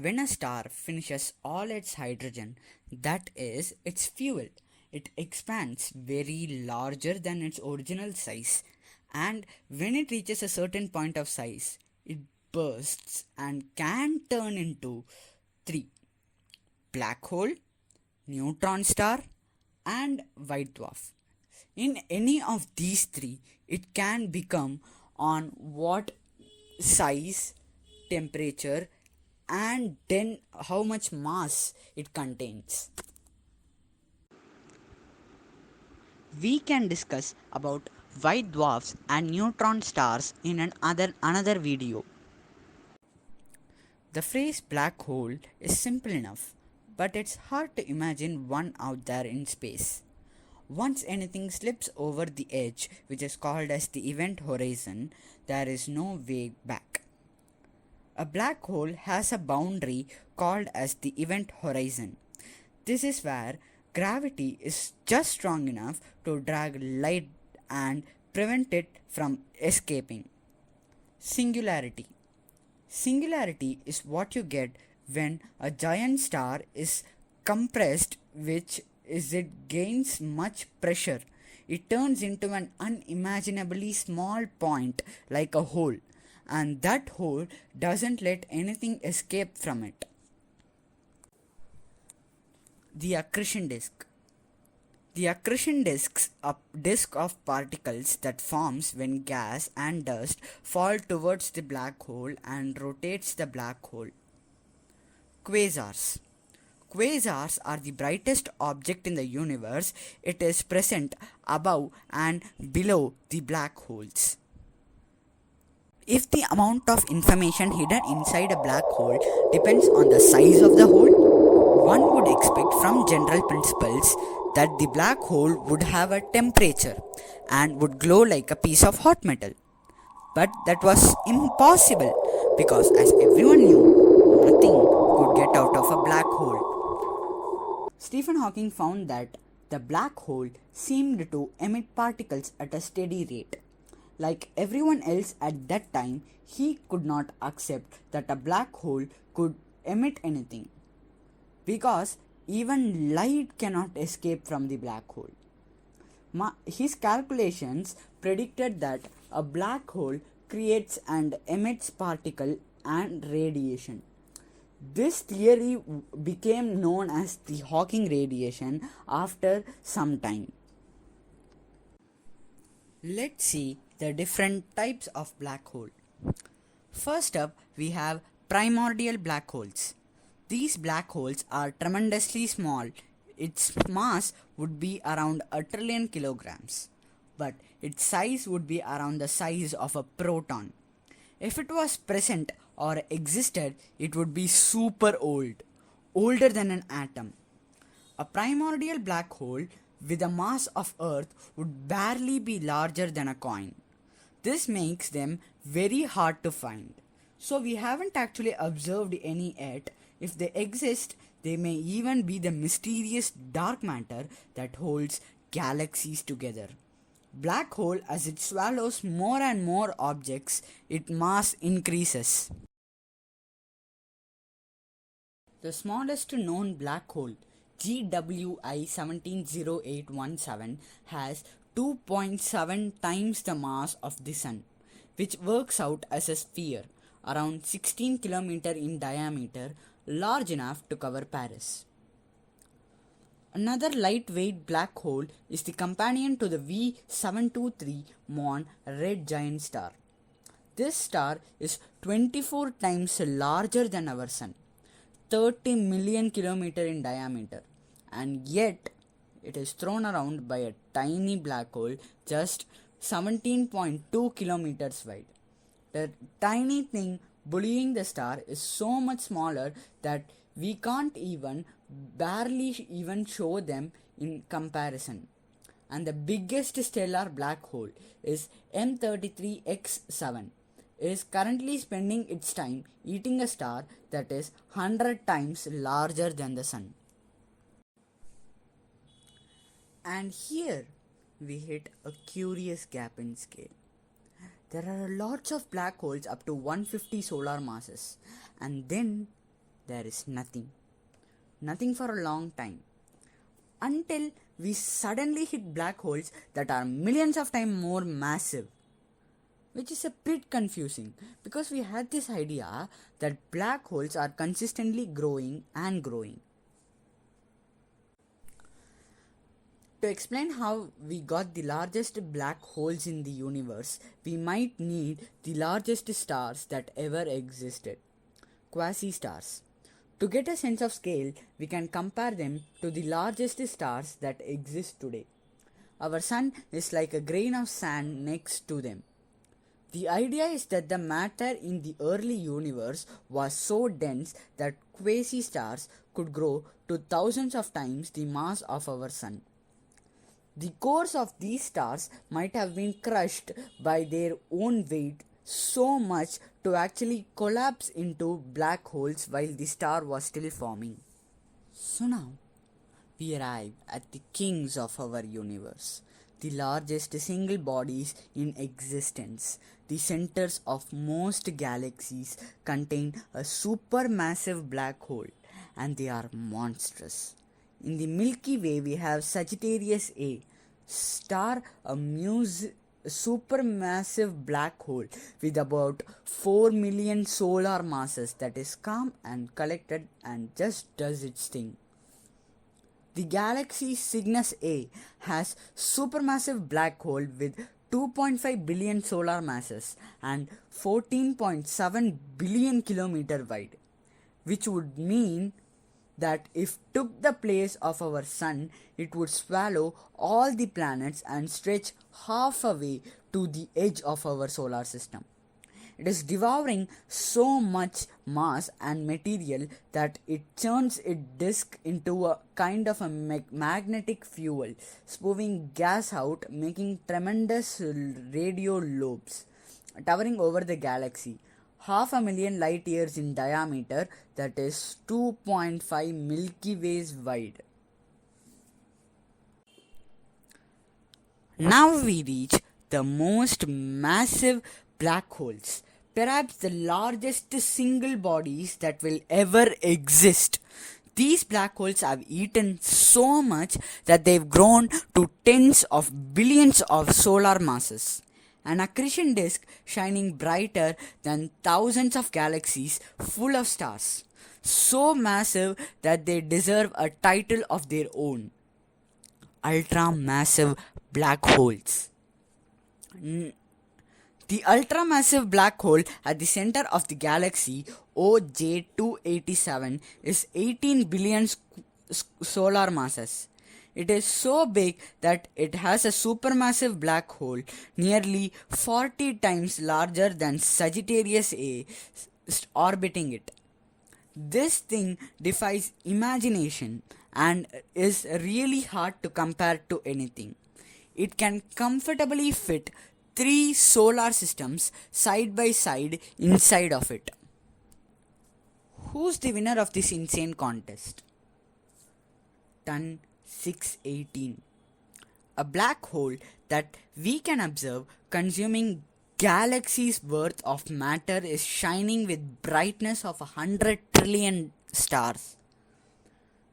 When a star finishes all its hydrogen, that is its fuel, it expands very larger than its original size, and when it reaches a certain point of size, it bursts and can turn into three: black hole, neutron star, and white dwarf. In any of these three, it can become on what size, temperature, and then how much mass it contains. We can discuss about white dwarfs and neutron stars in another video. The phrase black hole is simple enough, but it's hard to imagine one out there in space. Once anything slips over the edge, which is called as the event horizon, there is no way back. A black hole has a boundary called as the event horizon. This is where gravity is just strong enough to drag light and prevent it from escaping. Singularity. Singularity is what you get when a giant star is compressed, which is it gains much pressure. It turns into an unimaginably small point like a hole, and that hole doesn't let anything escape from it. The accretion disk. The accretion disk's a disk of particles that forms when gas and dust fall towards the black hole and rotates the black hole. Quasars. Quasars are the brightest object in the universe. It is present above and below the black holes. If the amount of information hidden inside a black hole depends on the size of the hole, one would expect from general principles that the black hole would have a temperature and would glow like a piece of hot metal. But that was impossible because, as everyone knew, nothing could get out of a black hole. Stephen Hawking found that the black hole seemed to emit particles at a steady rate. Like everyone else at that time, he could not accept that a black hole could emit anything because even light cannot escape from the black hole. His calculations predicted that a black hole creates and emits particle and radiation. This theory became known as the Hawking radiation after some time. Let's see the different types of black hole. First up, we have primordial black holes. These black holes are tremendously small. Its mass would be around a trillion kilograms, but its size would be around the size of a proton. If it was present or existed, it would be super old, older than an atom. A primordial black hole with a mass of Earth would barely be larger than a coin. This makes them very hard to find. So we haven't actually observed any yet. If they exist, they may even be the mysterious dark matter that holds galaxies together. Black hole, as it swallows more and more objects, its mass increases. The smallest known black hole, GWI 170817, has 2.7 times the mass of the Sun, which works out as a sphere around 16 km in diameter, large enough to cover Paris. Another lightweight black hole is the companion to the V723 Mon red giant star. This star is 24 times larger than our Sun, 30 million km in diameter, and yet it is thrown around by a tiny black hole just 17.2 kilometers wide. The tiny thing bullying the star is so much smaller that we can't barely even show them in comparison. And the biggest stellar black hole is M33X7. It is currently spending its time eating a star that is 100 times larger than the Sun. And here we hit a curious gap in scale. There are lots of black holes up to 150 solar masses, and then there is nothing. Nothing for a long time. Until we suddenly hit black holes that are millions of times more massive. Which is a bit confusing because we had this idea that black holes are consistently growing and growing. To explain how we got the largest black holes in the universe, we might need the largest stars that ever existed, quasi-stars. To get a sense of scale, we can compare them to the largest stars that exist today. Our sun is like a grain of sand next to them. The idea is that the matter in the early universe was so dense that quasi-stars could grow to thousands of times the mass of our sun. The cores of these stars might have been crushed by their own weight so much to actually collapse into black holes while the star was still forming. So now, we arrive at the kings of our universe, the largest single bodies in existence. The centers of most galaxies contain a supermassive black hole, and they are monstrous. In the Milky Way, we have Sagittarius A star, a supermassive black hole with about 4 million solar masses that is calm and collected and just does its thing. The galaxy Cygnus A has supermassive black hole with 2.5 billion solar masses and 14.7 billion kilometer wide, which would mean that if took the place of our sun, it would swallow all the planets and stretch halfway to the edge of our solar system. It is devouring so much mass and material that it turns its disk into a kind of a magnetic fuel, spewing gas out, making tremendous radio lobes, towering over the galaxy. 500,000 light years in diameter, that is 2.5 Milky Ways wide. Now we reach the most massive black holes, perhaps the largest single bodies that will ever exist. These black holes have eaten so much that they've grown to tens of billions of solar masses. An accretion disk shining brighter than thousands of galaxies full of stars, so massive that they deserve a title of their own. Ultra-massive black holes. The ultramassive black hole at the center of the galaxy OJ287 is 18 billion solar masses. It is so big that it has a supermassive black hole nearly 40 times larger than Sagittarius A orbiting it. This thing defies imagination and is really hard to compare to anything. It can comfortably fit 3 solar systems side by side inside of it. Who's the winner of this insane contest? TUN 618. A black hole that we can observe consuming galaxies worth of matter is shining with brightness of 100 trillion stars.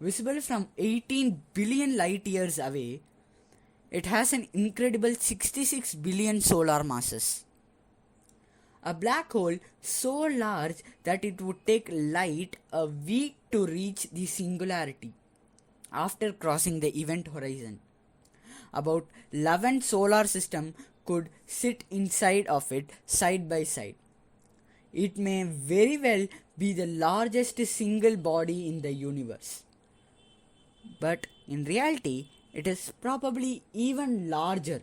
Visible from 18 billion light years away, it has an incredible 66 billion solar masses. A black hole so large that it would take light a week to reach the singularity after crossing the event horizon. About 11 solar systems could sit inside of it side by side. It may very well be the largest single body in the universe. But in reality, it is probably even larger.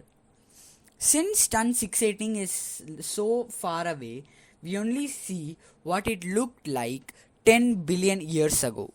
Since TUN 618 is so far away, we only see what it looked like 10 billion years ago.